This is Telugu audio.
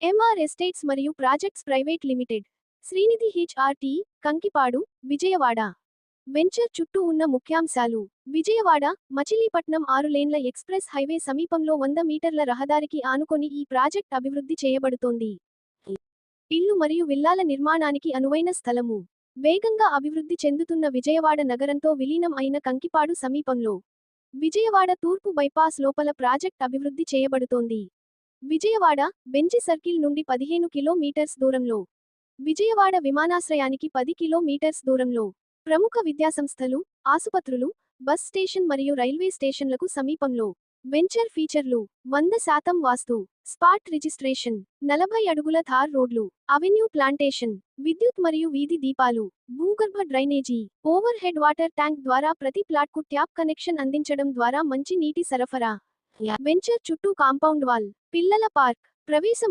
ఎంఆర్ ఎస్టేట్స్ మరియు projects private limited, Srinidhi HRT, Kankipadu, Vijayawada. Venture చుట్టూ ఉన్న ముఖ్యాంశాలు. విజయవాడ, మచిలీపట్నం 6 లేన్ల ఎక్స్ప్రెస్ హైవే సమీపంలో 100 మీటర్ల రహదారికి ఆనుకొని ఈ ప్రాజెక్ట్ అభివృద్ధి చేయబడుతోంది. ఇళ్లు మరియు విల్లాల నిర్మాణానికి అనువైన స్థలము. వేగంగా అభివృద్ధి చెందుతున్న విజయవాడ నగరంతో విలీనం అయిన కంకిపాడు సమీపంలో విజయవాడ తూర్పు బైపాస్ లోపల ప్రాజెక్ట్ అభివృద్ధి చేయబడుతోంది. విజయవాడ, బెంచి సర్కిల్ నుండి 15 కిలోమీటర్స్ దూరంలో, విజయవాడ విమానాశ్రయానికి 10 కిలోమీటర్స్ దూరంలో, ప్రముఖ విద్యాసంస్థలు, ఆసుపత్రులు, బస్ స్టేషన్ మరియు రైల్వే స్టేషన్లకు సమీపంలో. వెంచర్ ఫీచర్లు: 100% వాస్తు, స్పాట్ రిజిస్ట్రేషన్, 40 అడుగుల థార్ రోడ్లు, అవెన్యూ ప్లాంటేషన్, విద్యుత్ మరియు వీధి దీపాలు, భూగర్భ drainage, over head water tank ద్వారా ప్రతి ప్లాట్కు ట్యాప్ కనెక్షన్ అందించడం ద్వారా మంచి నీటి సరఫరా. వెంచర్ చుట్టూ కాంపౌండ్ వాల్, పిల్లల పార్క్, ప్రవేశ